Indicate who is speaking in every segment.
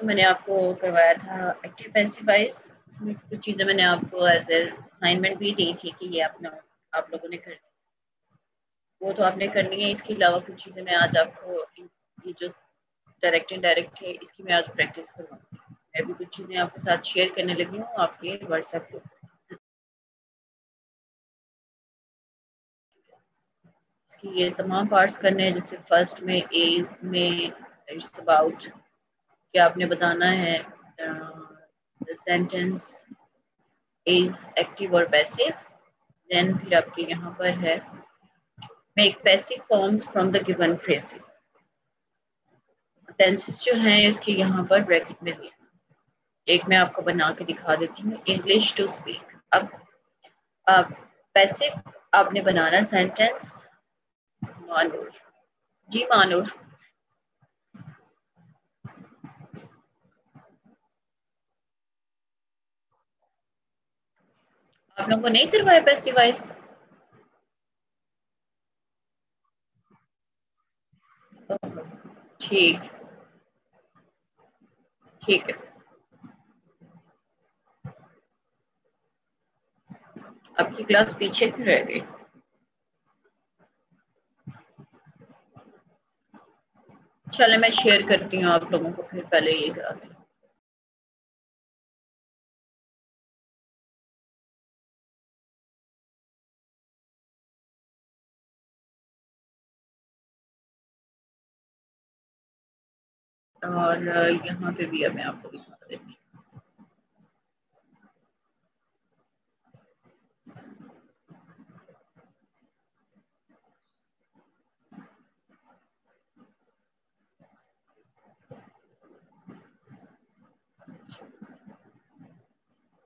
Speaker 1: तो मैंने आपको करवाया था एक्टिव पैसिव वॉइस। उसमें कुछ चीज़ें मैंने आपको एज ए असाइनमेंट भी दी थी कि ये आप लोगों ने करनी, वो तो आपने करनी है। इसके अलावा कुछ चीज़ें मैं आज आपको ये जो डायरेक्ट इनडायरेक्ट है इसकी मैं आज प्रैक्टिस करवाऊंगी। मैं भी कुछ चीज़ें आपके साथ शेयर करने लगी हूँ आपके व्हाट्सएप ग्रुप। इसकी ये तमाम पार्ट्स करने हैं। जैसे फर्स्ट में ए में इट्स अबाउट कि आपने बताना है द सेंटेंस इज एक्टिव और पैसिव। देन फिर आपके यहाँ पर है make passive forms from the given phrases. Tenses जो हैं इसके यहाँ पर ब्रैकेट में दिए। एक मैं आपको बना के दिखा देती हूँ, इंग्लिश टू स्पीक। अब पैसिव आपने बनाना सेंटेंस मानूर। जी मानूर, आप लोगों को नहीं करवाया पैसिव वॉइस? ठीक ठीक है, आपकी क्लास पीछे क्यों रह गई? चलो मैं शेयर करती हूँ आप लोगों को, फिर पहले ये कराती हूँ। और यहाँ पे भी मैं आपको दिखा देती हूँ।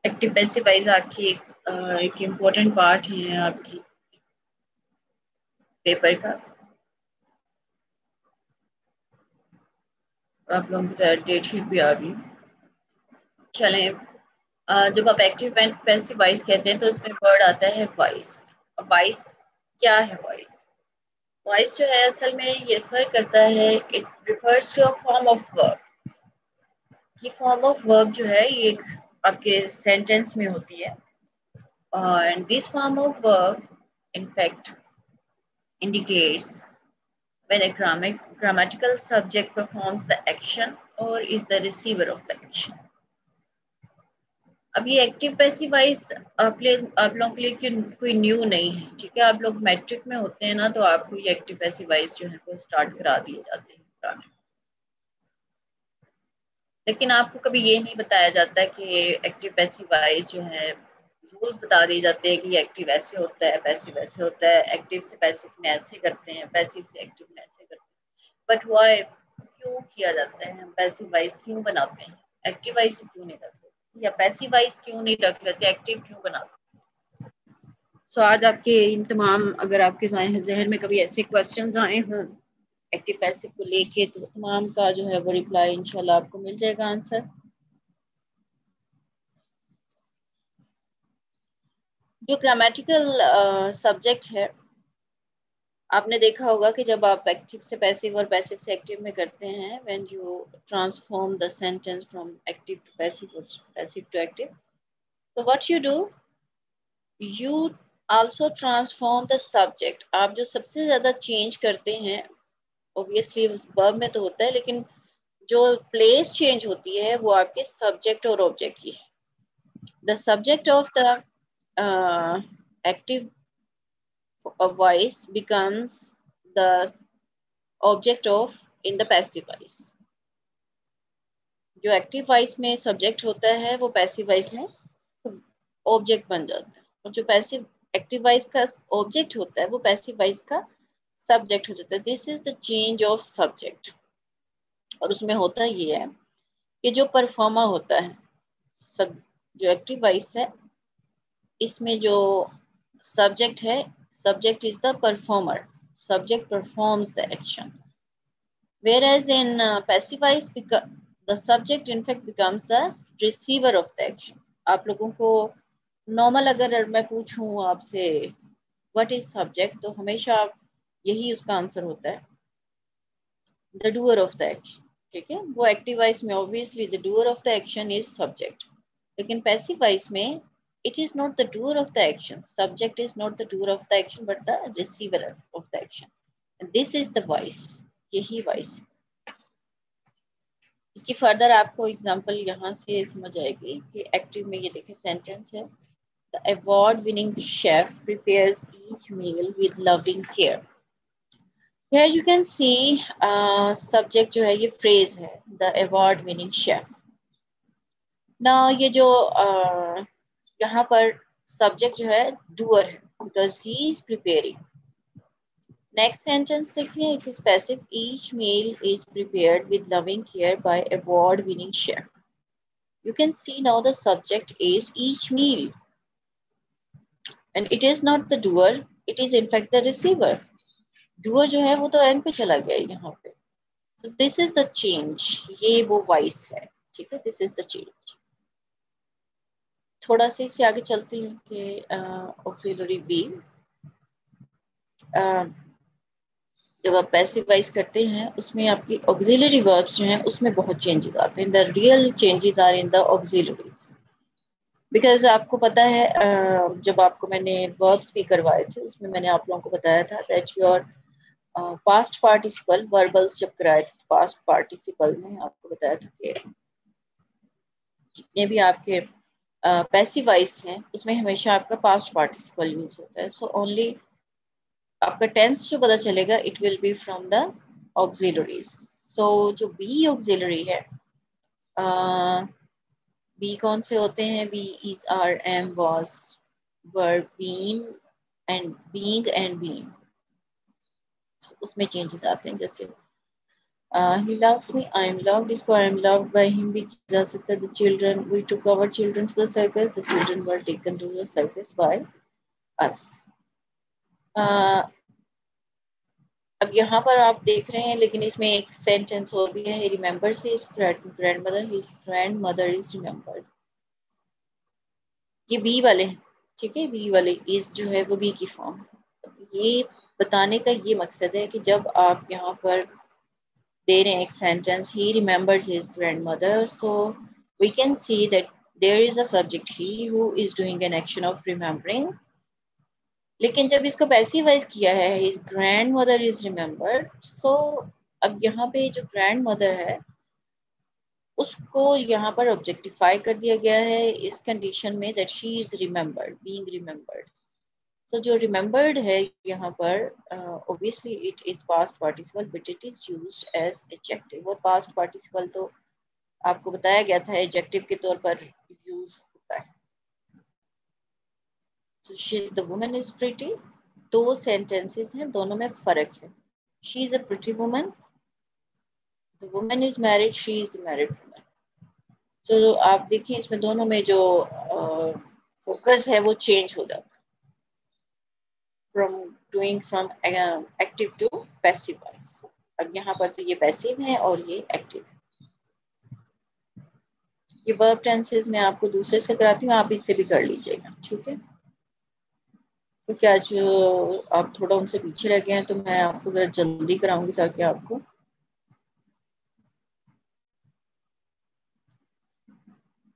Speaker 1: एक्टिव पैसिव वॉइस आपकी एक इम्पोर्टेंट पार्ट है आपकी पेपर का। आप लोगों की डेट शीट भी आ गई। चलें, जब आप एक्टिव पैसिव वॉइस कहते हैं तो उसमें वर्ड आता है वॉइस। वॉइस क्या है? वॉइस वॉइस जो है असल में ये रिफर करता है, it refers to a form of verb. ये फॉर्म ऑफ वर्ब जो है ये आपके सेंटेंस में होती है। and this form of verb in fact indicates when a grammatical subject performs the action or is the receiver of the action. अब ये एक्टिव पैसिव वॉइस आप लोगों के लिए कोई न्यू नहीं है, ठीक है। आप लोग मैट्रिक में होते हैं ना, तो आपको ये एक्टिव पैसिव वॉइस जो है वो स्टार्ट करा दिए जाते हैं। लेकिन आपको कभी ये नहीं बताया जाता कि एक्टिव पैसिव वॉइस जो है रूल्स बता दिए जाते हैं कि एक्टिव ऐसे होता है, पैसिव ऐसे होता है, एक्टिव से पैसिव में ऐसे करते हैं, पैसिव से एक्टिव में ऐसे करते हैं। बट व्हाई, क्यों किया जाता है? हम पैसिव वॉइस क्यों बनाते हैं? एक्टिव वॉइस क्यों नहीं रखते, या पैसिव वॉइस क्यों नहीं रख लेते, एक्टिव क्यों बनाते? सो आज आपके इन तमाम, अगर आपके जहन में कभी ऐसे क्वेश्चंस आए हों एक्टिव पैसिव को लेके, तो तमाम का जो है वो रिप्लाई इंशाल्लाह आपको मिल जाएगा, आंसर। जो ग्रामेटिकल सब्जेक्ट है, आपने देखा होगा कि जब आप एक्टिव से पैसिव और पैसिव से एक्टिव में करते हैं, when you transform the sentence from active to passive और पैसिव टू एक्टिव, तो what you do, you also transform the subject. आप जो सबसे ज्यादा चेंज करते हैं, ऑब्वियसली वर्ब में तो होता है, लेकिन जो प्लेस चेंज होती है वो आपके सब्जेक्ट और ऑब्जेक्ट की है। The subject of the active voice becomes the object of in the passive voice। जो एक्टिव वॉइस में सब्जेक्ट होता है वो पैसिव वॉइस में ऑब्जेक्ट बन जाता है, और जो पैसिव एक्टिव वॉइस का ऑब्जेक्ट होता है वो पैसिव वॉइस का सब्जेक्ट हो जाता है। This is the change of subject. और उसमें होता ये है कि जो परफॉर्मर होता है, सब जो एक्टिव वॉइस है, इसमें जो सब्जेक्ट है, subject is the performer, subject performs the action, whereas in passive voice the subject in fact becomes the receiver of the action। आप लोगों को नॉर्मल अगर मैं पूछूं आपसे व्हाट इज सब्जेक्ट, तो हमेशा यही उसका आंसर होता है, the doer of the action. ठीक है, वो एक्टिव वॉइस में obviously the doer of the action is subject, लेकिन पैसिव वॉइस में it is not the doer of the action, subject is not the doer of the action but the receiver of the action, and this is the voice, यही voice। इसकी further आपको example यहाँ से समझ आएगी कि active में ये देखें सेंटेंस है, the award winning chef prepares each meal with loving care। Here you can see subject जो है ये phrase है, the award winning chef। now ये जो यहाँ पर सब्जेक्ट जो है डूअर है, because he is preparing। Next sentence देखिए, it is passive, each meal is prepared with loving care by award winning chef। you can see now the subject is each meal and it is not the doer, it is in fact the receiver। doer जो है वो तो and पे चला गया यहाँ पे। so this is the change, ये वो वॉइस है, ठीक है, this is the change। थोड़ा सा इसे आगे चलते हैं कि ऑक्सिलरी बी, जब आप पैसिव वॉइस करते हैं उसमें आपकी ऑक्सिलरी वर्ब्स जो हैं उसमें बहुत चेंजेस आते हैं। The real changes are in the auxiliaries, because आपको पता है जब आपको मैंने वर्ब्स भी करवाए थे उसमें मैंने आप लोगों को बताया था that your past participle verbals जब कराए थे पास्ट पार्टिसिपल में आपको बताया था कि जितने भी आपके पैसिव वॉइस हैं उसमें हमेशा आपका पास्ट पार्टिसिपल यूज होता है। सो ओनली आपका टेंस जो पता चलेगा it will be from the auxiliaries. So जो बी ऑक्सिलरी है, बी कौन से होते हैं, be is are am was were been and being and being, उसमें चेंजेस आते हैं। जैसे he loves me, I am loved, इसको I am loved by him भी किया जा सकता है। the children, we took our children to the circus, the children were taken to the circus by us। अब यहाँ पर आप देख रहे हैं लेकिन इसमें एक सेंटेंस और भी है, he remembers his grandmother, his grandmother is remembered। ये बी वाले हैं, ठीक है, बी वाले इज जो है वो बी की फॉर्म। ये बताने का ये मकसद है कि जब आप यहाँ पर दे रहे हैं एक sentence, he remembers his grandmother, so we can see that there is a subject he who is doing an action of remembering। लेकिन जब इसको पैसिव वॉइस किया है his grandmother is remembered, so अब यहाँ पे जो grandmother है उसको यहाँ पर ऑब्जेक्टिफाई कर दिया गया है इस कंडीशन में that she is remembered, being remembered. So जो रिमेम्बर्ड है यहाँ पर obviously it is past participle but it is used as adjective, और पास्ट पार्टिसिपल तो आपको बताया गया था एडजेक्टिव के तौर पर यूज होता है। so she, the woman is pretty, दो सेंटेंसेस हैं, दोनों में फर्क है। She is a pretty woman, the woman is married, she is married woman. तो आप देखिए इसमें दोनों में जो फोकस है वो चेंज हो जाता है from active to passive voice. अब यहाँ पर तो ये पैसिव है और ये एक्टिव है। ये वर्ब टेंसेस मैं आपको दूसरे से कराती हूँ, आप इससे भी कर लीजिएगा, ठीक है, क्योंकि आज आप थोड़ा उनसे पीछे रह गए हैं तो मैं आपको जरा जल्दी कराऊंगी ताकि आपको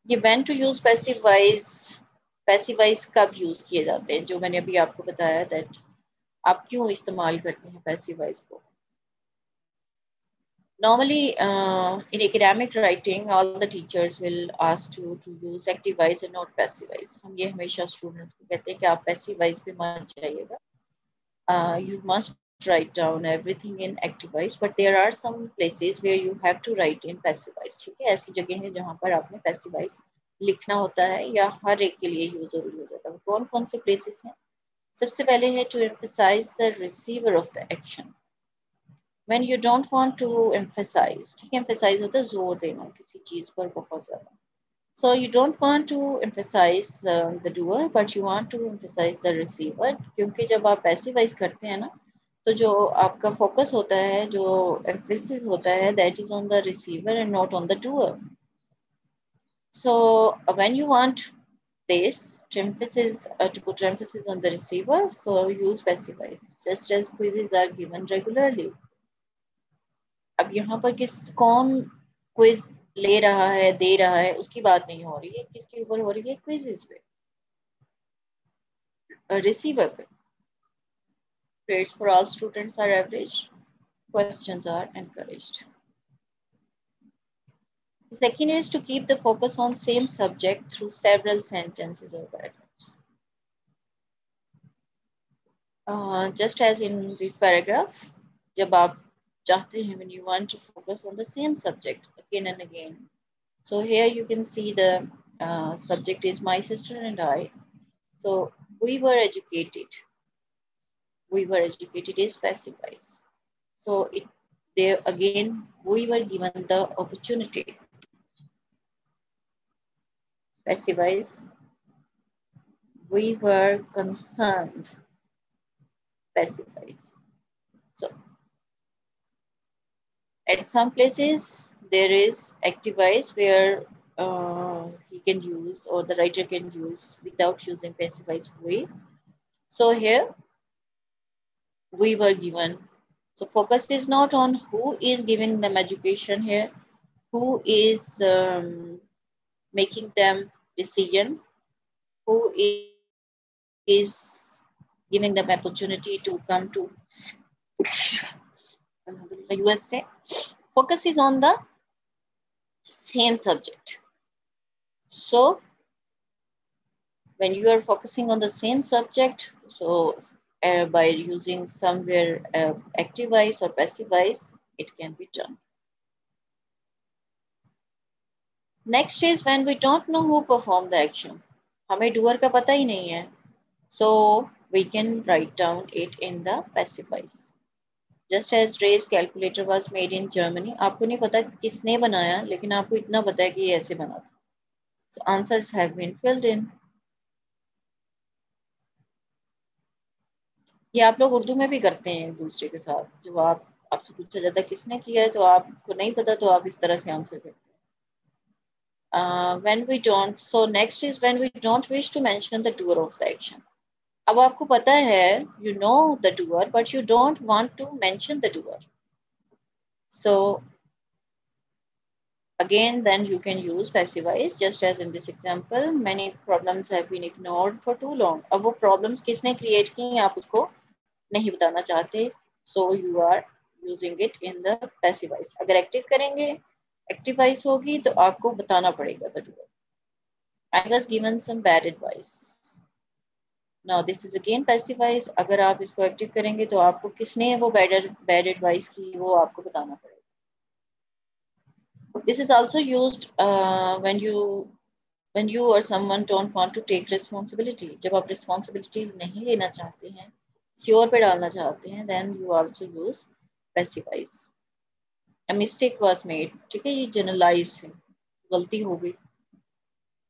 Speaker 1: ये when to use passive voice कब यूज किए जाते हैं, जो मैंने अभी आपको बताया दैट आप क्यों इस्तेमाल करते हैं पैसिव वॉइस को। Normally, in academic writing, all the teachers will ask you to use active voice and not passive voice। हम ये हमेशा स्टूडेंट्स को कहते हैं कि आप passive voice पे मत जाइएगा। You must write down everything in active voice, but there are some places where you have to write in passive voice। ठीक है, ऐसी जगह है जहाँ पर आपने passive voice लिखना होता है या हर एक के लिए ये जरूरी हो जाता है। कौन कौन से प्लेसेस हैं? सबसे पहले है to emphasize the receiver of the action। when you don't want to emphasize, ठीक है, emphasize होता है जोर देना किसी चीज पर बहुत ज्यादा। so you don't want to emphasize the doer but you want to emphasize the receiver, क्योंकि जब आप passive voice करते हैं ना तो जो आपका फोकस होता है, जो emphasis होता है, that is on the receiver and not on the doer। so when you want this to put emphasis on the receiver, so use passive voice, just as quizzes are given regularly। अब यहाँ पर कौन quiz ले रहा है, दे रहा है, उसकी बात नहीं हो रही है, किसके ऊपर हो रही है, क्विजेस पे, रिसीवर पे. Grades for all students are average. Questions are encouraged. The second is to keep the focus on same subject through several sentences or paragraphs. Just as in this paragraph, जब आप चाहते हैं, when you want to focus on the same subject again and again. So here you can see the subject is my sister and I. So we were educated. We were educated is passive voice. So it there again we were given the opportunity. Passive voice. We were concerned. Passive voice. So at some places there is active voice where he can use or the writer can use without using passive voice we. So here we were given. So focus is not on who is giving them education here, who is making them decision, who is giving them opportunity to come to USA. Focus is on the same subject. So when you are focusing on the same subject, so by using somewhere active voice or passive voice, it can be done. Next is when we don't know who performed the action. हमें doer का पता ही नहीं है. So we can write down it in the passive voice. Just as Ray's calculator was made in Germany, आपको नहीं पता किसने बनाया, लेकिन आपको इतना पता है कि ये ऐसे बना था. So answers have been filled in. ये आप लोग उर्दू में भी करते हैं एक दूसरे के साथ. जब आपसे पूछा जाता है किसने किया है, तो आपको नहीं पता, तो आप इस तरह से आंसर करते हैं. When we don't, so next is when we don't wish to mention the doer of the action. अब आपको पता है, you know the doer, but you don't want to mention the doer. So again, then you can use passive voice, just as in this example, many problems have been ignored for too long. अब वो problems किसने create की, आप उसको नहीं बताना चाहते, so you are using it in the passive voice. अगर active करेंगे, active voice होगी, तो आपको बताना पड़ेगा the doer. I was given some bad advice. Now this is again passive voice. अगर आप इसको active करेंगे, तो आपको किसने वो bad advice की, वो आपको बताना पड़ेगा. This is also used when you or someone don't want to take responsibility. जब आप responsibility नहीं लेना चाहते हैं, sure पे डालना चाहते हैं, then you also use passive voice. A mistake was made. ठीक है, ये generalize है, गलती हो गई.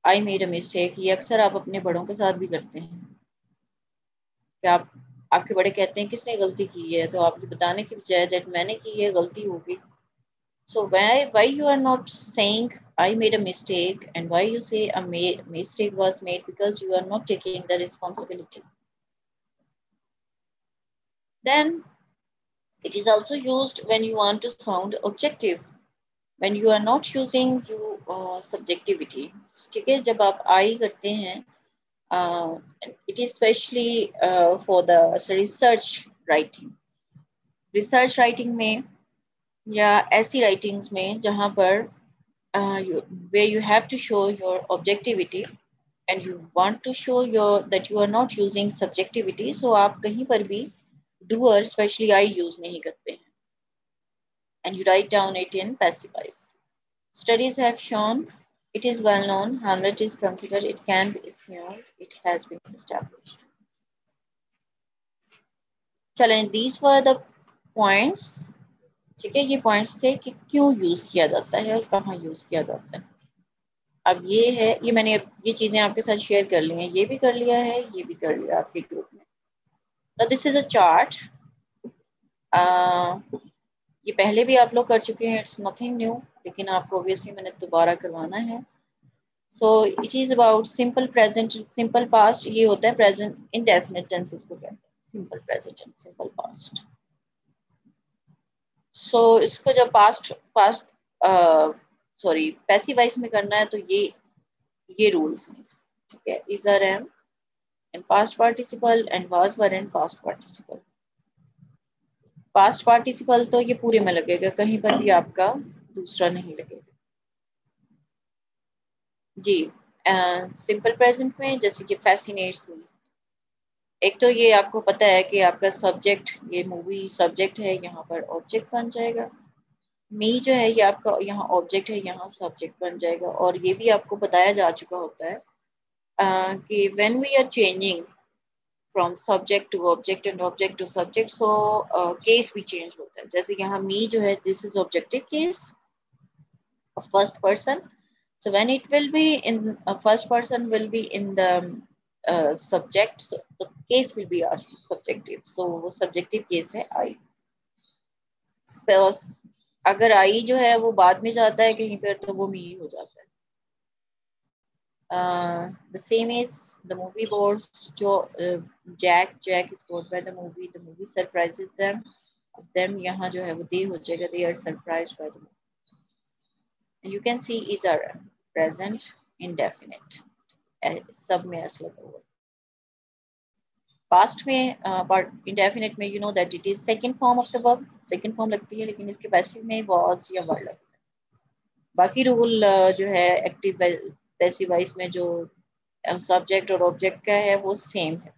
Speaker 1: I made a mistake. ये अक्सर आप अपने बड़ों के साथ भी करते हैं कि आपके बड़े कहते हैं किसने गलती की है, तो आप बताने की बजाय that मैंने की है, गलती हो गई. So why you are not saying I made a mistake, and why you say a mistake was made, because you are not taking the responsibility. Then it is also used when you want to sound objective, when you are not using subjectivity. ठीक है, जब आप I करते हैं, it is especially for the research writing. Research writing में या ऐसी writings में जहाँ पर where you have to show your objectivity and you want to show that you are not using subjectivity, so आप कहीं पर भी doer especially I use नहीं करते हैं, and you write down it in passive voice. Studies have shown, it is well known, Hamlet is considered, it can be assumed, it has been established. चलें, these were the points. ठीक है, ये points थे कि क्यों use किया जाता है और कहाँ यूज किया जाता है. अब ये है, ये मैंने ये चीजें आपके साथ शेयर कर ली हैं, ये भी कर लिया है, ये भी कर लिया आपके ग्रुप में. Now this is a chart. ये पहले भी आप लोग कर चुके हैं, इट्स नथिंग न्यू, लेकिन आपको ऑब्वियसली मैंने दोबारा करवाना है. So it is about simple present, simple past. ये होता है प्रेजेंट इंडेफिनिट टेंसेस को कहते हैं, simple present and simple past. So इसको जब past past sorry passive voice में करना है तो ये रूल्स हैं इसके, ठीक है। Is are am in past participle and was were in past participle. Past participle तो ये पूरे में लगेगा, कहीं पर भी आपका दूसरा नहीं लगेगा जी। सिंपल प्रेजेंट में जैसे कि फैसिनेट्स मी, एक तो ये आपको पता है कि आपका सब्जेक्ट, ये मूवी सब्जेक्ट है, यहाँ पर ऑब्जेक्ट बन जाएगा। मी जो है ये आपका यहाँ ऑब्जेक्ट है, यहाँ सब्जेक्ट बन जाएगा। और ये भी आपको बताया जा चुका होता है कि when we are changing from subject to object and object to subject, so case भी चेंज होता है। जैसे यहाँ मी जो है, this is objective case of first person. So when it will be in first person will be in the subject, so the case will be subjective. So वो subjective case है I। अगर I जो है वो बाद में जाता है कहीं पर तो वो me हो जाता है। The same is the movie boards जो Jack is bored by the movie surprises them यहाँ जो है वो they हो जाएगा, they are surprised by the movie। And you can see is our present indefinite, सब में एस लगा हुआ। पास्ट में बट इंडेफिनिट में you know that it is second form of the verb, second form लगती है, लेकिन इसके पैसिव में वाज या वर लगता है। बाकी रूल जो है एक्टिव पैसिव वॉइस में जो सब्जेक्ट और ऑब्जेक्ट का है वो सेम है।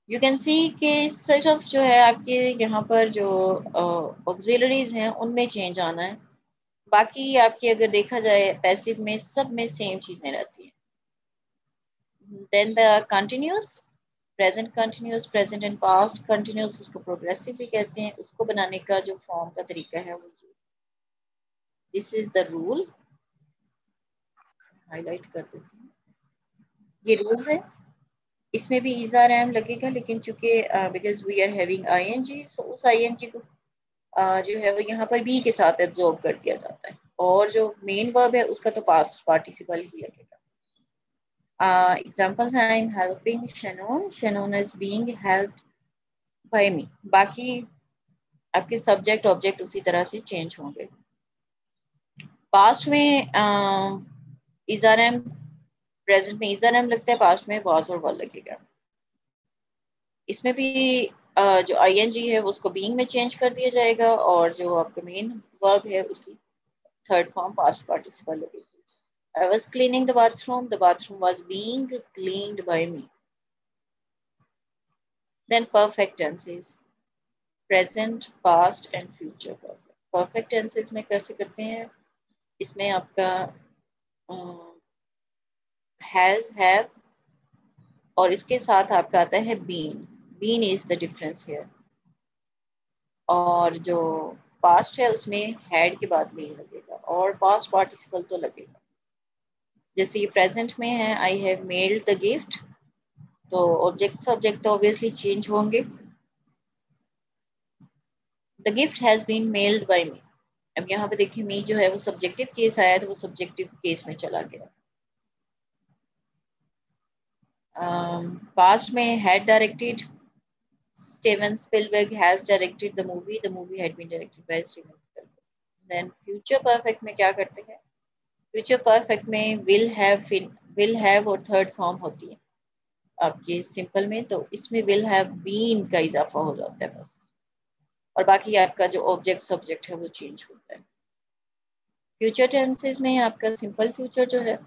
Speaker 1: यू कैन सी कि सिर्फ जो है आपके यहाँ पर जो ऑक्सिलरीज हैं उनमें चेंज आना है, बाकी आपकी अगर देखा जाए पैसिव में सब में सेम चीजें रहती हैं। Then the continuous, present continuous, present and past continuous, उसको प्रोग्रेसिव भी कहते हैं। उसको बनाने का जो फॉर्म का तरीका है वो ये, this is the rule, highlight कर देती हूँ, ये रूल्स है। इसमें भी इज आर एम लगेगा, लेकिन चूंकि because we are having ING, so उस आईएनजी को जो है वो यहाँ पर बी के साथ एब्जॉर्ब कर दिया जाता है, और जो मेन वर्ब है उसका तो पास्ट पार्टिसिपल ही लगेगा। Examples I am helping Shannon, Shannon is being helped by me. बाकी आपके सब्जेक्ट ऑब्जेक्ट उसी तरह से चेंज होंगे। पास्ट में इज आर एम, प्रेजेंट में इज आर एम लगता है, पास्ट में वाज और वर लगेगा। इसमें भी जो आईएनजी है उसको बीइंग में चेंज कर दिया जाएगा, और जो आपका मेन वर्ब है उसकी थर्ड फॉर्म पास्ट पार्टिसिपल लगेगी। I was cleaning the bathroom was being cleaned by me. Then perfect tenses, present, past and future perfect. Perfect tenses में कैसे करते हैं, इसमें आपका has, have और इसके साथ आपका आता है been. Been is the difference here. और जो पास्ट है उसमें had के बाद been लगेगा, और पास्ट पार्टिसिपल तो लगेगा। जैसे ये प्रेजेंट में है, I have mailed the gift, तो ऑब्जेक्ट सब्जेक्ट तो ऑब्वियसली चेंज होंगे। The gift has been mailed by me, अब यहाँ पे देखिए मी जो है वो सब्जेक्टिव केस आया तो वो सब्जेक्टिव केस में चला गया। पास्ट में had directed, Steven Spielberg has directed the movie had been directed by Steven Spielberg. Then future perfect में क्या करते हैं, फ्यूचर परफेक्ट में विल हैव और थर्ड फॉर्म होती है आपके सिंपल में, तो इसमें विल हैव बीन का इजाफा हो जाता है बस, और बाकी आपका जो ऑब्जेक्ट सब्जेक्ट है वो चेंज होता है। फ्यूचर टेंसेस में आपका सिंपल फ्यूचर जो है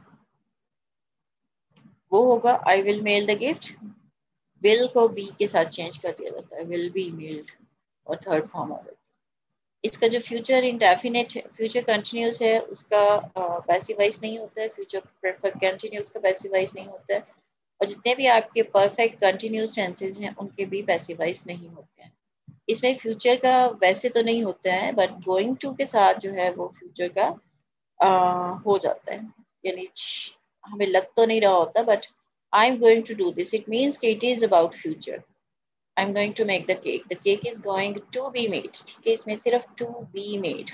Speaker 1: वो होगा I will mail the gift, will को बी के साथ चेंज कर दिया जाता है, विल बी मेल्ड, और थर्ड फॉर्म हो जाता है। इसका जो फ्यूचर इंडेफिनिट फ्यूचर कंटिन्यूस है उसका पैसिव वॉइस नहीं होता है, फ्यूचर परफेक्ट कंटिन्यूस का पैसिव वॉइस नहीं होता है, और जितने भी आपके परफेक्ट कंटिन्यूस टेंसेस हैं उनके भी पैसिव वॉइस नहीं होते हैं। इसमें फ्यूचर का वैसे तो नहीं होता है, बट गोइंग टू के साथ जो है वो फ्यूचर का हो जाता है, यानी हमें लग तो नहीं रहा होता, but I am going to do this, it means कि it is about future. I am going to make the cake is going to be made, ठीक है, इसमें सिर्फ टू बी मेड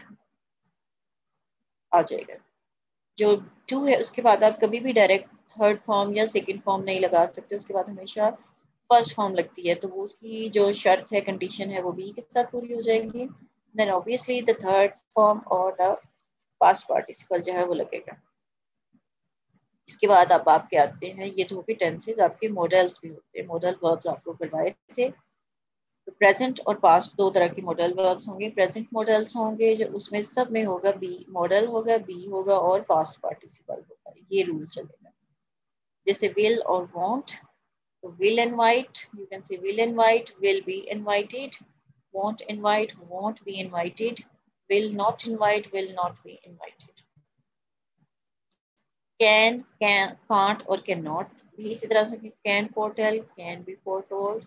Speaker 1: आ जाएगा। जो टू है उसके बाद आप कभी भी डायरेक्ट थर्ड फॉर्म या सेकंड फॉर्म नहीं लगा सकते, उसके बाद हमेशा फर्स्ट फॉर्म लगती है तो वो उसकी जो शर्त है, कंडीशन है, वो बी के साथ पूरी हो जाएगी। Then obviously the third form और द पास्ट पार्टिसिपल जो है वो लगेगा। इसके बाद अब आपके आते हैं, ये तो भी टेंसेज, आपके मॉडल्स भी होते हैं। मॉडल वर्ब्स आपको करवाए थे। तो प्रेजेंट और पास्ट दो तरह के मॉडल वर्ब्स होंगे। प्रेजेंट मॉडल्स होंगे जो उसमें सब में होगा बी, मॉडल होगा, बी होगा और पास्ट पार्टिसिपल होगा। ये रूल चलेगा। जैसे विल और वॉन्ट, तो will invite, you can say will invite, will be invited, won't invite, won't be invited, will not invite, will not be invited. Can, can't और cannot भी इसी तरह से, can foretell, can be foretold,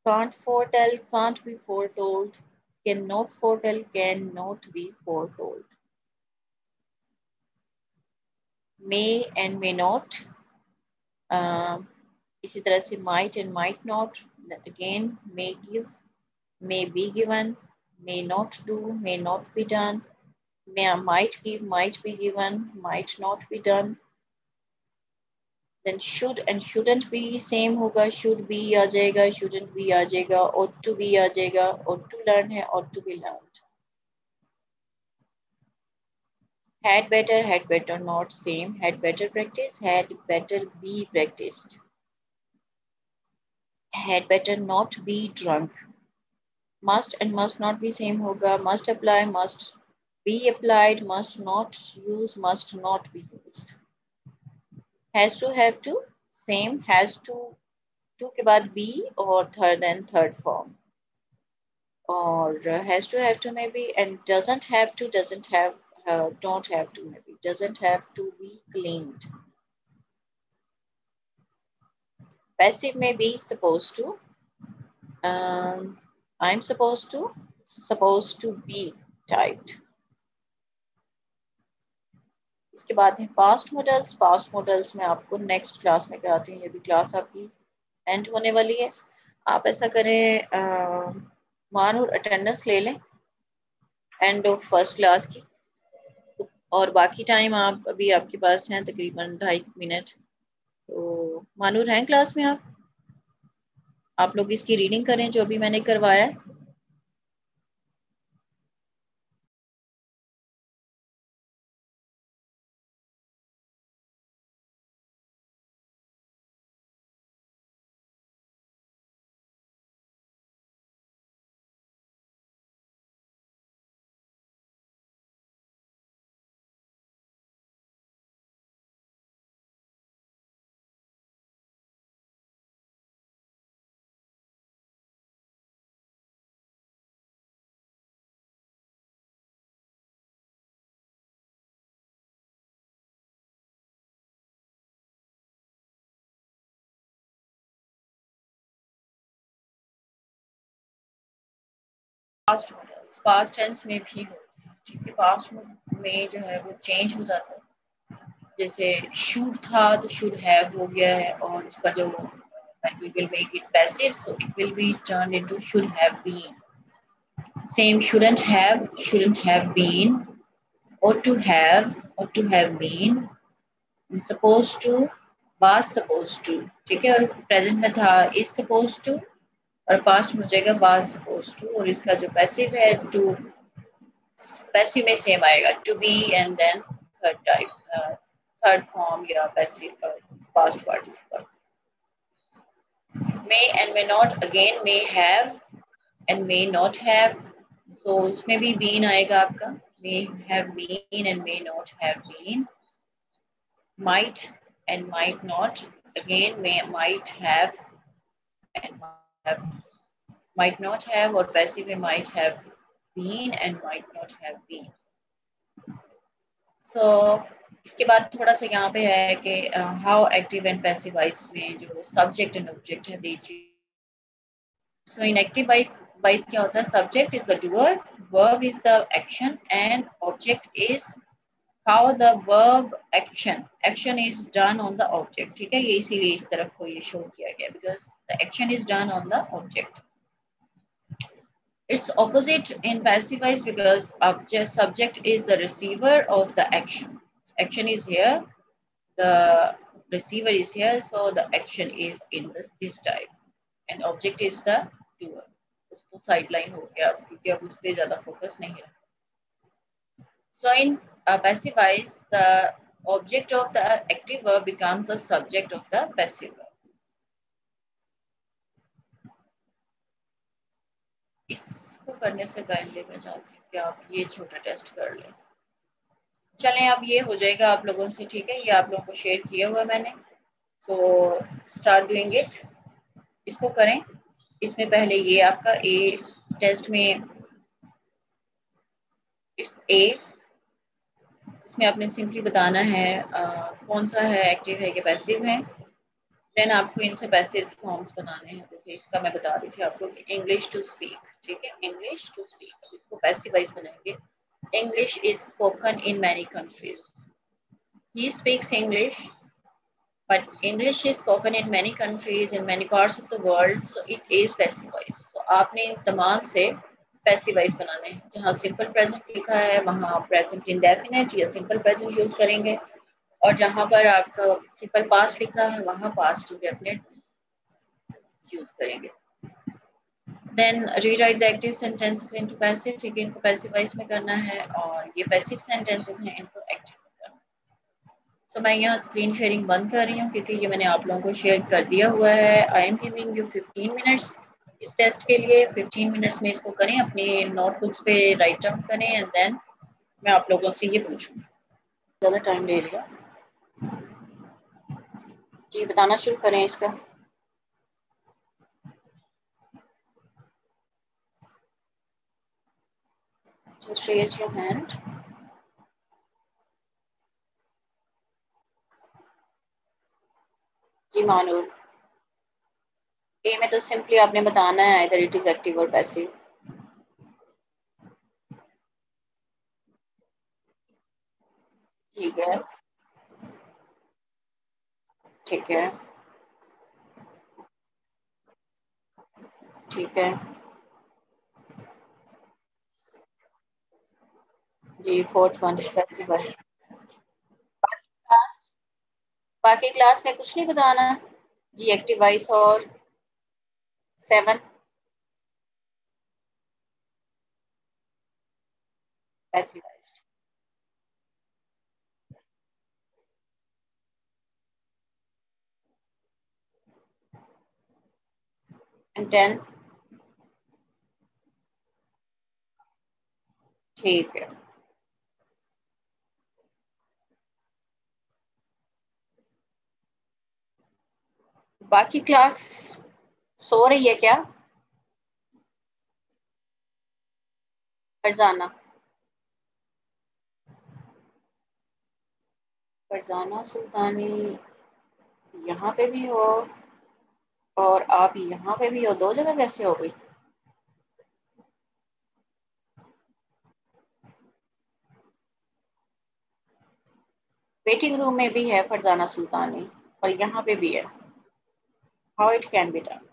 Speaker 1: can't foretell, can't be foretold, cannot foretell, cannot be foretold. May and may not, इसी तरह से might and might not, again may give, may be given, may not do, may not be done, might give, might be given, might not be done. Then should and shouldn't be same होगा, should be आ जाएगा, shouldn't be आ जाएगा, ought to be आ जाएगा, ought to learn है, ought to be learned. Had better not same, had better practice, had better be practiced. Had better not be drunk. Must and must not be same होगा, must apply, must be applied, must not use, must not be used. Has to, have to, same, has to के बाद be और third form. और has to, have to में भी, and doesn't have to, doesn't have, don't have to में भी, doesn't have to be cleaned. Passive में be supposed to, I'm supposed to be typed. इसके बाद है पास्ट मॉडल्स। पास्ट मॉडल्स में आपको नेक्स्ट क्लास में कराती हूँ, ये भी क्लास आपकी एंड होने वाली है। आप ऐसा करें, मानूर अटेंडेंस ले लें एंड ऑफ फर्स्ट क्लास की, और बाकी टाइम आप अभी आपके पास हैं तकरीबन 2.5 मिनट। तो मानूर हैं क्लास में? आप लोग इसकी रीडिंग करें जो अभी मैंने करवाया है। पास्ट टेंस में भी होते हैं, ठीक है। पास्ट में जो है वो चेंज हो जाता है। जैसे शुड था तो शुड हैव हो गया है, और उसका जो we will make it passive, so it will be turned into should have been. Same, shouldn't have been, ought to have been, supposed to, was supposed to, ठीक है। प्रेजेंट में था is supposed to, और past में हो जाएगा was supposed to, और इसका जो पैसिव है to, पैसिव में सेम आएगा to be and then third form या passive past participle. May and may not, again may have and may not have, so उसमें भी been आएगा आपका, may have been and may not have been. Might and might not, again might have and might not have, और passive में might have been and might not have been. So इसके बाद थोड़ा सा यहाँ पे है कि how active and passive voice में जो subject and object है they change. So in active voice क्या होता है? Subject is the doer, verb is the action, and object is how the verb action is done on the object, ठीक है। ये इसीलिए इस तरफ को ये शो किया गया, because the action is done on the object. It's opposite in passive voice because subject is the receiver of the action. Action is here, the receiver is here, so the action is in this type, and object is the doer. उसको sideline हो गया क्योंकि अब उस पे ज़्यादा focus नहीं है. So in passive voice, the object of the active verb becomes the subject of the passive verb. इसको करने से पहले मैं चाहती हूँ कि आप ये छोटा टेस्ट कर लें. चलें, अब ये हो जाएगा आप लोगों से, ठीक है. ये आप लोगों को शेयर किया हुआ मैंने. So start doing it. इसको करें. इसमें पहले ये आपका ए टेस्ट में इट्स ए. इसमें आपने सिंपली बताना है कौन सा है, एक्टिव है कि पैसिव है. देन आपको इनसे पैसिव फॉर्म्स बनाने हैं. जैसे इसका मैं बता रही थी आपको कि इंग्लिश टू स्पीक, ठीक है. इंग्लिश टू स्पीक, इसको पैसिव वाइज बनाएंगे. English is spoken in many countries. He speaks English, but English is spoken in many countries, in many parts of the world, so it is passive voice. So आपने इन तमाम से passive voice बनाने हैं. जहाँ simple present लिखा है वहाँ present indefinite या simple present यूज करेंगे, और जहाँ पर आपका simple past लिखा है वहाँ past indefinite यूज करेंगे. Then rewrite the active sentences into passive. ठीक है, इनको passive voice में करना है, और ये passive sentences हैं, इनको active. तो मैं यहाँ स्क्रीन शेयरिंग बंद कर रही हूँ क्योंकि ये मैंने आप लोगों को शेयर कर दिया हुआ है. I am giving you 15 minutes इस टेस्ट के लिए. 15 मिनट्स में इसको करें, अपने नोटबुक्स पे राइट डाउन करें, एंड देन मैं आप लोगों से ये पूछूंगी. ज़्यादा टाइम ले लिया जी, बताना शुरू करें इसका. Just raise your hand. जी मानूर. ए में तो सिंपली आपने बताना है इधर इट इज एक्टिव और पैसिव. ठीक है, ठीक है, ठीक है जी. फोर्थ वन पैसिव है. क्लास, बाकी क्लास ने कुछ नहीं बताना जी. एक्टिव वॉइस और 7 पैसिवाइज्ड. एंड 10 ठीक है. बाकी क्लास सो रही है क्या? फरजाना, फरजाना सुल्तानी यहाँ पे भी हो और आप यहाँ पे भी हो, दो जगह कैसे हो गई? वेटिंग रूम में भी है फरजाना सुल्तानी और यहाँ पे भी है. How it can be done?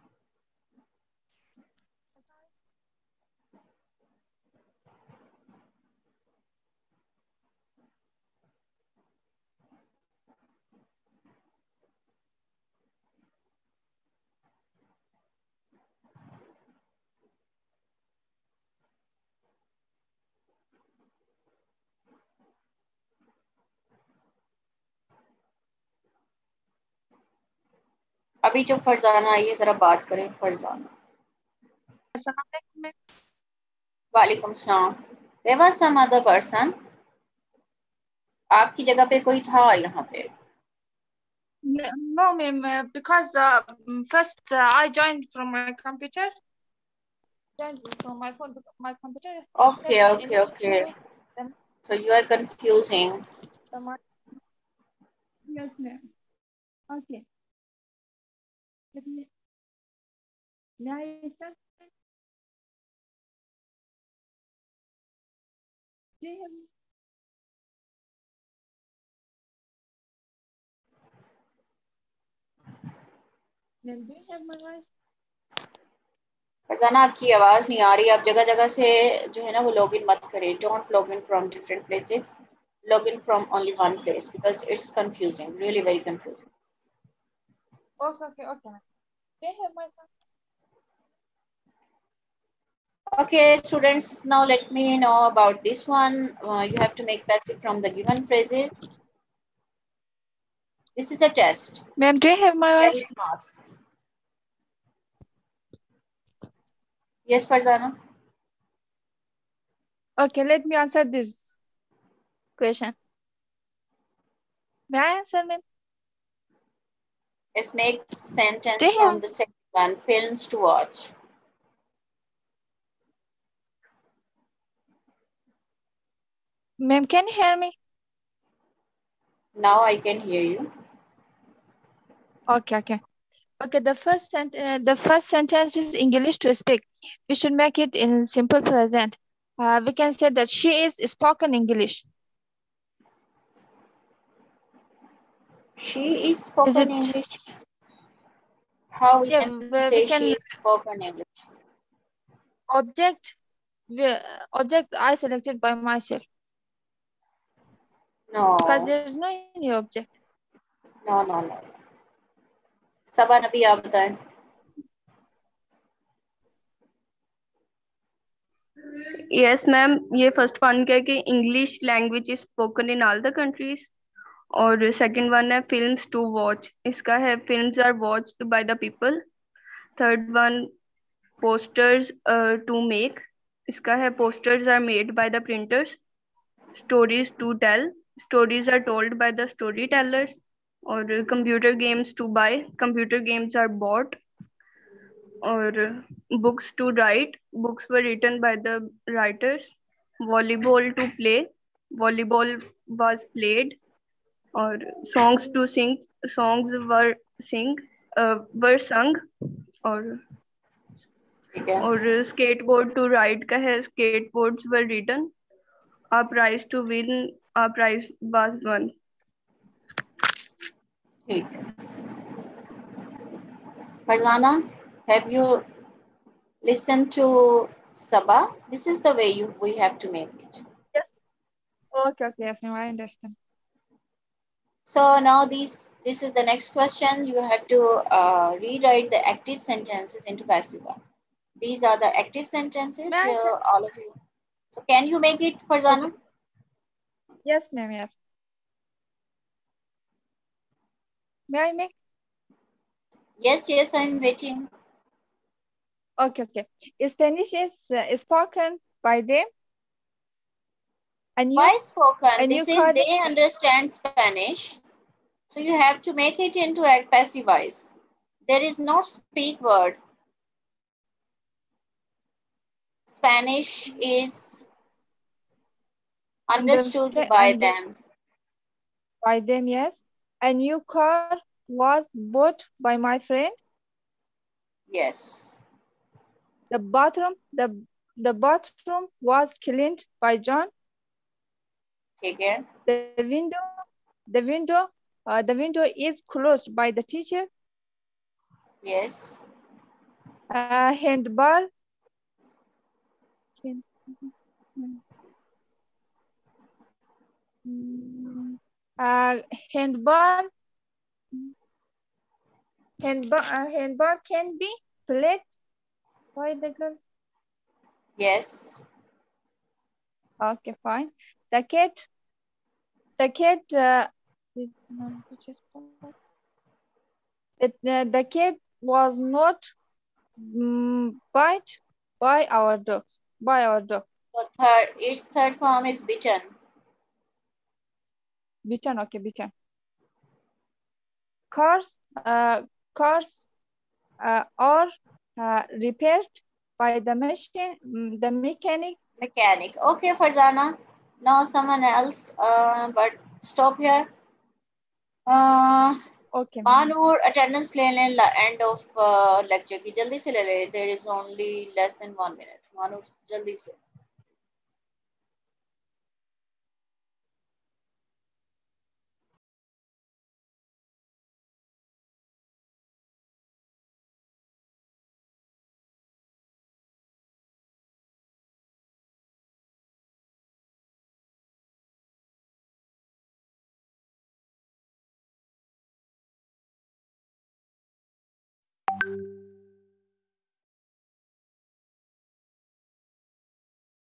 Speaker 1: अभी जो फरजाना आई है जरा बात करें. फरजाना. वालेकुम सलाम. There was some other person. आपकी जगह पे कोई था यहाँ पे?
Speaker 2: No, ma'am, because first I joined from my computer. Joined from my phone, my computer.
Speaker 1: Okay, okay, okay. So you are confusing.
Speaker 2: Yes, ma'am. Okay. May I start? Ma'am, do you have my voice?
Speaker 1: Farzana आपकी आवाज नहीं आ रही. आप जगह जगह से जो है ना वो लॉगिन मत करें. Don't log in from different places. log in from only one place because it's confusing, really very confusing.
Speaker 2: Okay. They have my phone.
Speaker 1: Okay, students, now let me know about this one. You have to make passive from the given phrases. This is a test.
Speaker 2: Ma'am, do you have my
Speaker 1: There
Speaker 2: voice?
Speaker 1: is marks. Yes, Farzana.
Speaker 2: Okay, let me answer this question. May I answer, ma'am?
Speaker 1: Let's make sentence
Speaker 2: Do you
Speaker 1: from
Speaker 2: have,
Speaker 1: the second one, films to watch.
Speaker 2: ma'am, can you hear me?
Speaker 1: Now I can hear you.
Speaker 2: Okay. Okay, the first sentence is English to speak. We should make it in simple present. We can say that she is spoken English.
Speaker 1: She is
Speaker 2: Is
Speaker 1: spoken
Speaker 2: it?
Speaker 1: English. How we
Speaker 2: Yeah,
Speaker 1: can
Speaker 2: we
Speaker 1: say she
Speaker 2: can
Speaker 1: is spoken English?
Speaker 2: object. Object I selected by myself because
Speaker 1: No,
Speaker 2: there is no any object.
Speaker 1: no. Saba Nabi आप बताएं.
Speaker 3: Yes ma'am, ये first one क्या है कि English language is spoken in all the countries, और second one है films to watch, इसका है films are watched by the people. Third one posters to make, इसका है posters are made by the printers. Stories to tell, stories are told by the story tellers. और computer games to buy, computer games are bought. और books to write, books were written by the writers. Volleyball to play, volleyball was played. और songs to sing, songs were sing were sung. और
Speaker 1: ठीक है.
Speaker 3: और skateboard to ride का है skateboards were written. A prize to win, a prize was won.
Speaker 1: ठीक है. Farzana, have you listened to Sabah? This is the way we have to make it.
Speaker 2: Yes. Okay, yes, ma'am, I understand.
Speaker 1: So now this is the next question. You have to rewrite the active sentences into passive one. These are the active sentences
Speaker 2: May I
Speaker 1: here,
Speaker 2: say?
Speaker 1: all of you. So can you make it, Farzana?
Speaker 2: Okay. Yes, ma'am, yes. May I make?
Speaker 1: Yes, I'm waiting.
Speaker 2: Okay. Spanish is spoken by them. And
Speaker 1: Why spoken?
Speaker 2: and
Speaker 1: This
Speaker 2: you
Speaker 1: is
Speaker 2: call it,
Speaker 1: they understand Spanish. So you have to make it into a passive voice. There is no speak word. Spanish is understood by them.
Speaker 2: By them, yes. A new car was bought by my friend.
Speaker 1: Yes.
Speaker 2: The bathroom was cleaned by John.
Speaker 1: ठीक है.
Speaker 2: The window is closed by the teacher.
Speaker 1: Yes.
Speaker 2: Handball. Handball can be played by the girls.
Speaker 1: Yes.
Speaker 2: Okay, fine. The cat the cat was not bite by our dog.
Speaker 1: So its third form is bitten.
Speaker 2: Bitten, okay, bitten. Cars are repaired by the mechanic.
Speaker 1: Okay, Farzana. Now someone else. But stop here.
Speaker 2: Okay.
Speaker 1: Manur attendance ले लें end of lecture की जल्दी से ले ले. There is only less than 1 minute. Manur जल्दी से.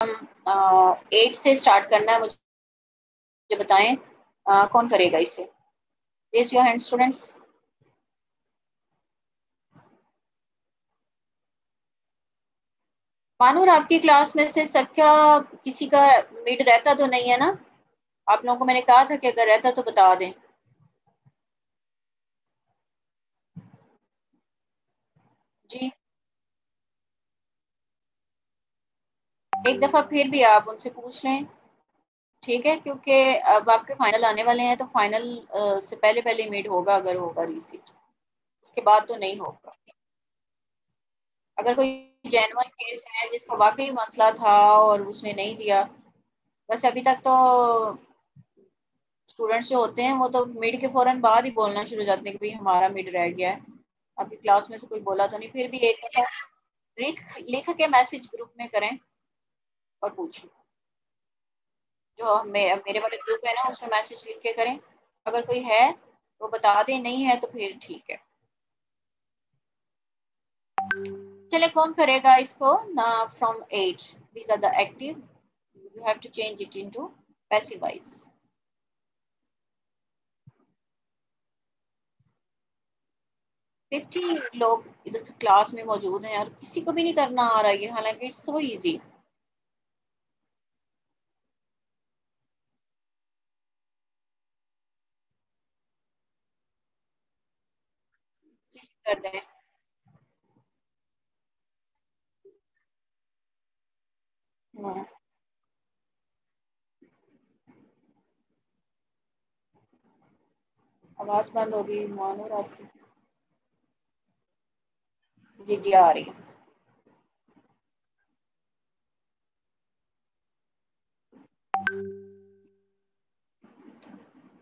Speaker 1: 8 से स्टार्ट करना है, मुझे बताएं कौन करेगा इसे। Raise your hand students. Manoor, आपकी क्लास में से सबका किसी का मिड रहता तो नहीं है ना? आप लोगों को मैंने कहा था कि अगर रहता तो बता दें। जी, एक दफा फिर भी आप उनसे पूछ लें, ठीक है, क्योंकि अब आपके फाइनल आने वाले हैं, तो फाइनल से पहले पहले मिड होगा, अगर होगा रीसीट, उसके बाद तो नहीं होगा। अगर कोई जेन्युइन केस है जिसका वाकई मसला था और उसने नहीं दिया, वैसे अभी तक तो स्टूडेंट्स जो होते हैं वो तो मिड के फौरन बाद ही बोलना शुरू हो जाते हैं कि भाई हमारा मिड रह गया है। आपकी क्लास में से कोई बोला तो नहीं? फिर भी एक दफा लिख के मैसेज ग्रुप में करें और पूछें। जो मेरे वाले ग्रुप है ना, उसमें मैसेज लिख के करें। अगर कोई है वो बता दे, नहीं है तो फिर ठीक है। चले, कौन करेगा इसको ना? From 8 these are the active, you have to change it into passive voice. 50 लोग इधर क्लास में मौजूद हैं और किसी को भी नहीं करना आ रहा है, हालांकि इट्स सो इजी। कर दें। आवाज बंद हो गई मानूर आपकी। जी जी, आ रही है।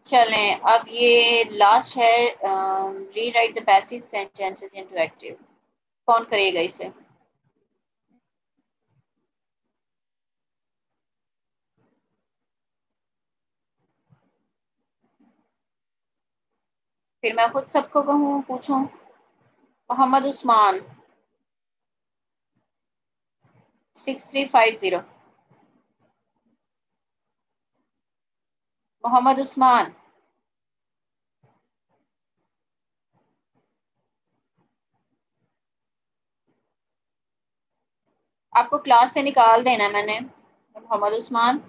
Speaker 1: चलें, अब ये लास्ट है, rewrite the passive sentences into active. कौन करेगा इसे? फिर मैं खुद सबको कहूँ, पूछूं? मोहम्मद उस्मान 6350। मोहम्मद उस्मान, आपको क्लास से निकाल देना मैंने। मोहम्मद उस्मान,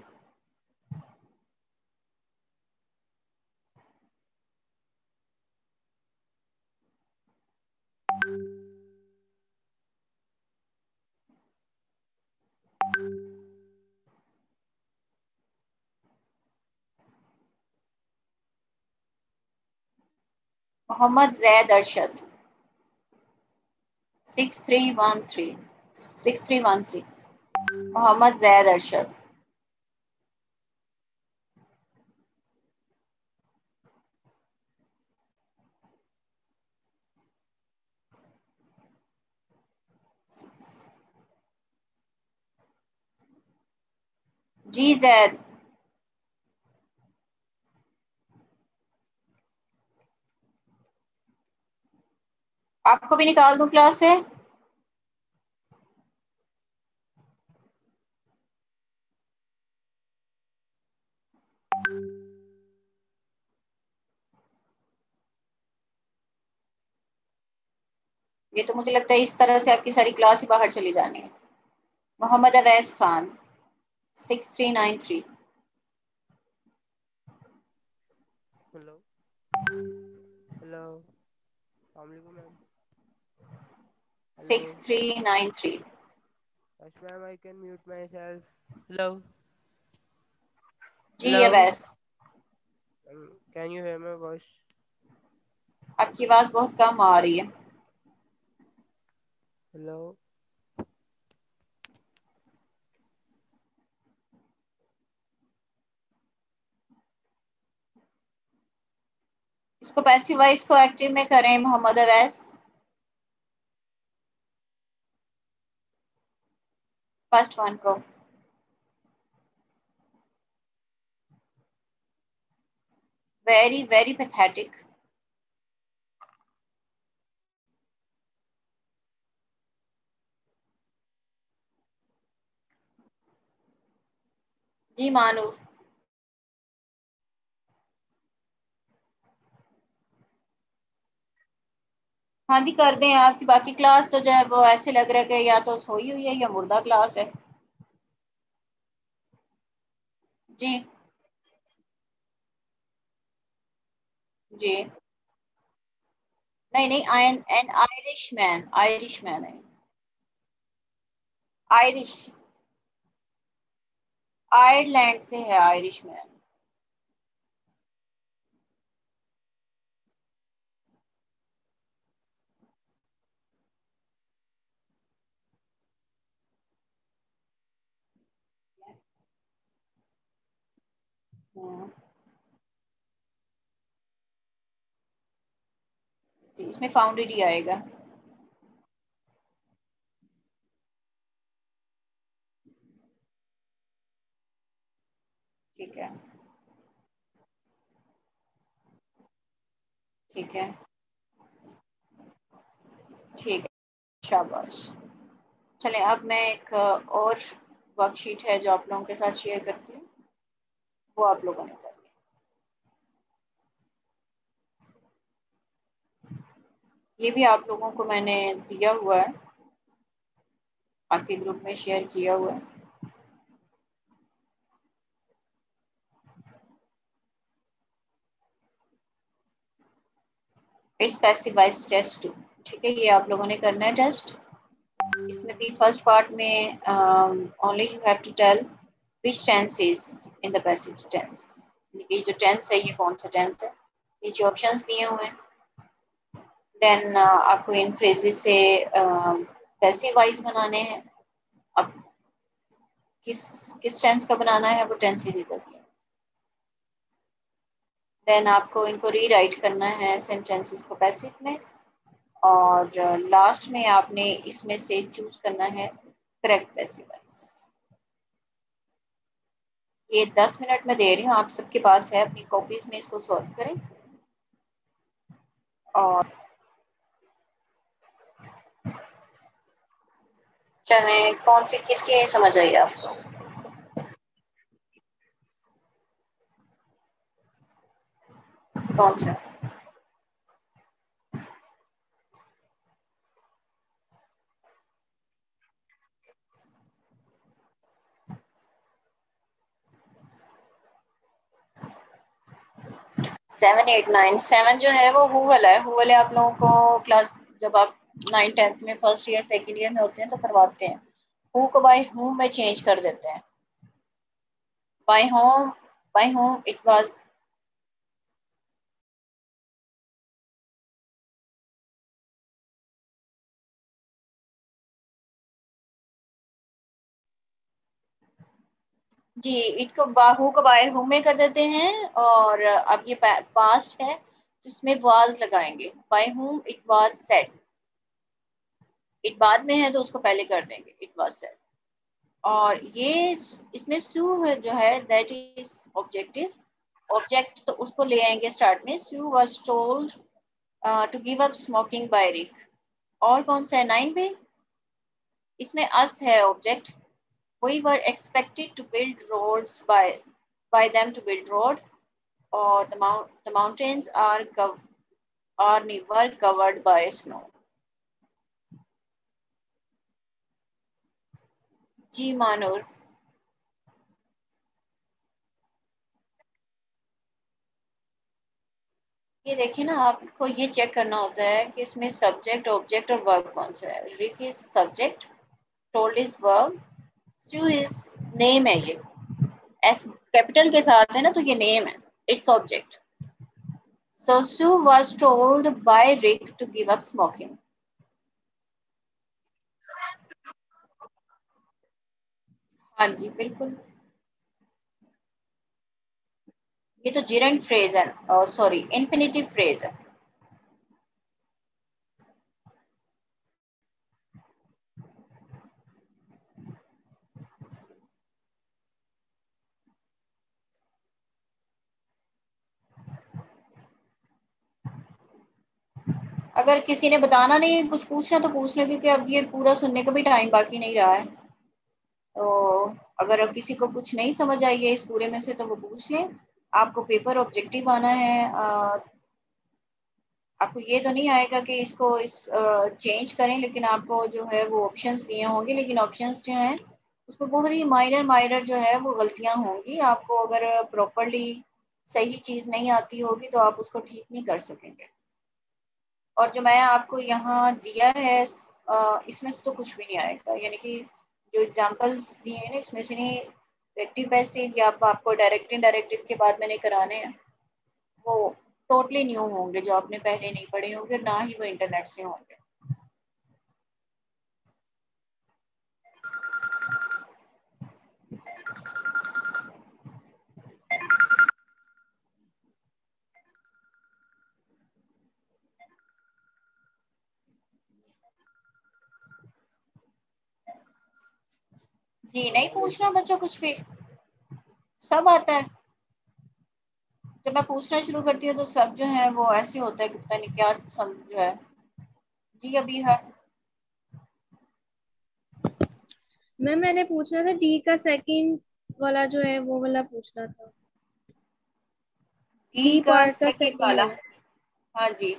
Speaker 1: मोहम्मद जैद अरशद 6313 6316। मोहम्मद जैद अरशद, जी जैद। आपको भी निकाल दूं क्लास से? ये तो मुझे लगता है इस तरह से आपकी सारी क्लास ही बाहर चली जानी है। मोहम्मद अवैस खान 6393।
Speaker 4: हेलो हेलो, अस्सलाम वालेकुम ma'am. Hello
Speaker 1: 6393।
Speaker 4: Yes ma'am, I can mute my self. Hello
Speaker 1: जी
Speaker 4: hello,
Speaker 1: Awais,
Speaker 4: can you hear my voice?
Speaker 1: आपकी आवाज बहुत कम आ रही है।
Speaker 4: हेलो
Speaker 1: इसको पैसिव वॉइस को एक्टिव में करें मोहम्मद अवैस। फर्स्ट वन को। Very very pathetic. जी मानूर। हाँ जी कर दें। आपकी बाकी क्लास तो जो है वो ऐसे लग रहा है कि या तो सोई हुई है या मुर्दा क्लास है। जी जी। नहीं नहीं, I N Irish man, Irish man है। आयरिश, आयरलैंड से है आयरिश मैन। जी इसमें फाउंडेड ही आएगा। ठीक है ठीक है ठीक है, शाबाश। चलें अब मैं एक और वर्कशीट है जो आप लोगों के साथ शेयर करती हूँ, वो आप लोगों ने करनी है। ये भी आप लोगों को मैंने दिया हुआ है, आपके ग्रुप में शेयर किया हुआ है। It's passivise test 2। ठीक है, ये आप लोगों ने करना है टेस्ट। इसमें भी फर्स्ट पार्ट में only you have to tell which tense is in the passive tense. ये जो टेंस है ये कौन सा टेंस है, ये जो ऑप्शंस दिए हुए हैं। देन आपको इन फ्रेजेस से पैसिव वाइज बनाने हैं। अब किस किस टेंस का बनाना है वो टेंस ही देता दिया। देन आपको इनको रीराइट करना है सेंटेंसेस को पैसिव में, और लास्ट में आपने इसमें से चूज करना है करेक्ट पैसिव वॉइस। ये 10 मिनट में दे रही हूँ, आप सबके पास है, अपनी कॉपीज में इसको सॉल्व करें। और चलें, कौन सी किसकी नहीं समझ आई आपको? कौन सा? Seven eight nine. सेवन जो है वो हु वाला है। हु वाले आप लोगों को क्लास जब आप 9th 10th में फर्स्ट ईयर सेकेंड ईयर में होते हैं तो करवाते हैं। हु को बाय हु में चेंज कर देते हैं। By whom, by whom it was. जी इट को हु को बाय हु में कर देते हैं। और अब ये पास्ट है जिसमें वाज लगाएंगे। By whom it was said. It बाद में है तो उसको पहले कर देंगे, इट वाज सेड। और ये इसमें सू है जो है दैट इज ऑब्जेक्टिव। ऑब्जेक्ट तो उसको ले आएंगे स्टार्ट में। Sue was told to give up smoking by Rick. और कौन सा है 9 पे? इसमें अस है object. We were expected to build roads by them to build road, or the mountains are never covered by snow. जी मानूर। ये देखिए ना, आपको ये चेक करना होता है कि इसमें सब्जेक्ट ऑब्जेक्ट और वर्ब कौन सा है। Rick is subject, told is verb, Sue is name है। ये एस कैपिटल के साथ है ना तो ये नेम है, its object. So Sue was told by Rick to give up smoking. हाँ जी बिल्कुल। ये तो जिरेंट फ्रेज है, सॉरी इन्फिनेटिव फ्रेज है। अगर किसी ने बताना नहीं है, कुछ पूछना तो पूछ ले, क्योंकि अब ये पूरा सुनने का भी टाइम बाकी नहीं रहा है। तो अगर किसी को कुछ नहीं समझ आई है इस पूरे में से तो वो पूछ लें। आपको पेपर ऑब्जेक्टिव आना है। आपको ये तो नहीं आएगा कि इसको चेंज करें, लेकिन आपको जो है वो ऑप्शंस दिए होंगे, लेकिन ऑप्शंस जो हैं उसमें बहुत ही माइनर जो है वो गलतियां होंगी। आपको अगर प्रॉपरली सही चीज़ नहीं आती होगी तो आप उसको ठीक नहीं कर सकेंगे। और जो मैं आपको यहाँ दिया है इसमें से तो कुछ भी नहीं आएगा, यानी कि जो एग्जांपल्स दिए हैं ना इसमें से नहीं। एक्टिव पैसिव या आपको डायरेक्ट इनडायरेक्ट इसके बाद मैंने कराने हैं, वो टोटली न्यू होंगे, जो आपने पहले नहीं पढ़े होंगे, ना ही वो इंटरनेट से होंगे। जी नहीं पूछना बच्चों कुछ भी, सब आता है। जब मैं पूछना शुरू करती हूँ तो सब जो है वो ऐसे होता है कि पता नहीं क्या समझ है। जी अभी है
Speaker 5: मैम मैंने पूछना था डी का सेकंड वाला जो है वो वाला पूछना था।
Speaker 1: ई
Speaker 5: डी
Speaker 1: का
Speaker 5: पार्ट का
Speaker 1: सेकंड
Speaker 5: सेकंड
Speaker 1: वाला।
Speaker 5: वाला।
Speaker 1: हाँ जी,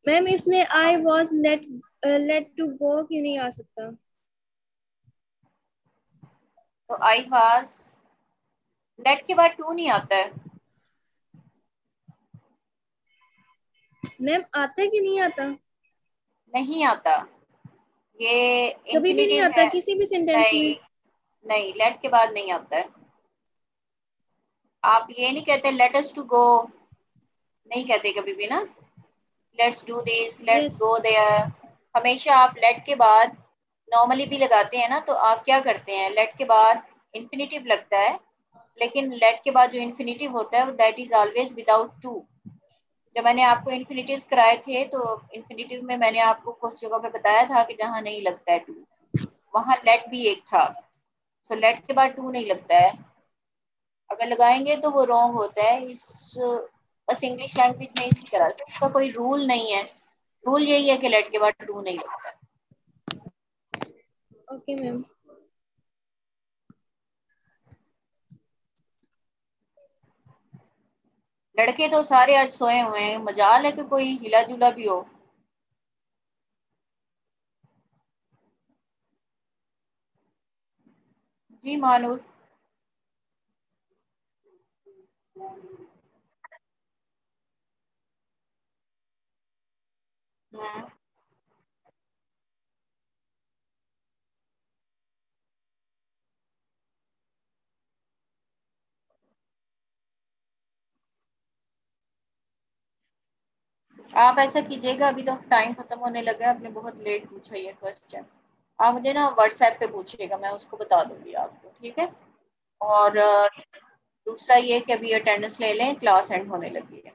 Speaker 5: मैम इसमें I was let to go क्यों नहीं आ सकता?
Speaker 1: तो आई वाज, लेट के बाद टू नहीं आता है।
Speaker 5: मैम आता है कि नहीं आता?
Speaker 1: नहीं आता, ये
Speaker 5: कभी भी नहीं
Speaker 1: इंफिनिटिव
Speaker 5: आता
Speaker 1: है।
Speaker 5: किसी भी सेंटेंस
Speaker 1: नहीं,
Speaker 5: में?
Speaker 1: नहीं लेट के बाद नहीं आता है। आप ये नहीं कहते लेट अस टू गो, नहीं कहते कभी भी ना। Let's do this, let's
Speaker 5: yes.
Speaker 1: Go there. हमेशा आप लेट के बाद नॉर्मली भी लगाते हैं ना, तो आप क्या करते हैं, लेट के बाद इन्फिनिटिव लगता है, लेकिन लेट के बाद जो इन्फिनिटिव होता है that is always without to. जब मैंने आपको इन्फिनिटिव्स कराए थे तो इन्फिनिटिव में मैंने आपको कुछ जगह पे बताया था कि जहाँ नहीं लगता है टू, वहां लेट भी एक था। सो लेट के बाद टू नहीं लगता है, अगर लगाएंगे तो वो रॉन्ग होता है। बस इंग्लिश लैंग्वेज में इसी तरह से, इसका कोई रूल नहीं है। रूल यही है कि लेट के बाद टू नहीं लगता है।
Speaker 5: Okay ma'am.
Speaker 1: लड़के तो सारे आज सोए हुए हैं, मजाल है कि कोई हिला जुला भी हो। जी मानूर। हम्म, आप ऐसा कीजिएगा, अभी तो टाइम खत्म होने लगा है, आपने बहुत लेट पूछा ये क्वेश्चन। आप मुझे ना व्हाट्सएप पे पूछिएगा, मैं उसको बता दूंगी आपको, ठीक है। और दूसरा ये कि अभी अटेंडेंस ले लें, क्लास एंड होने लगी है।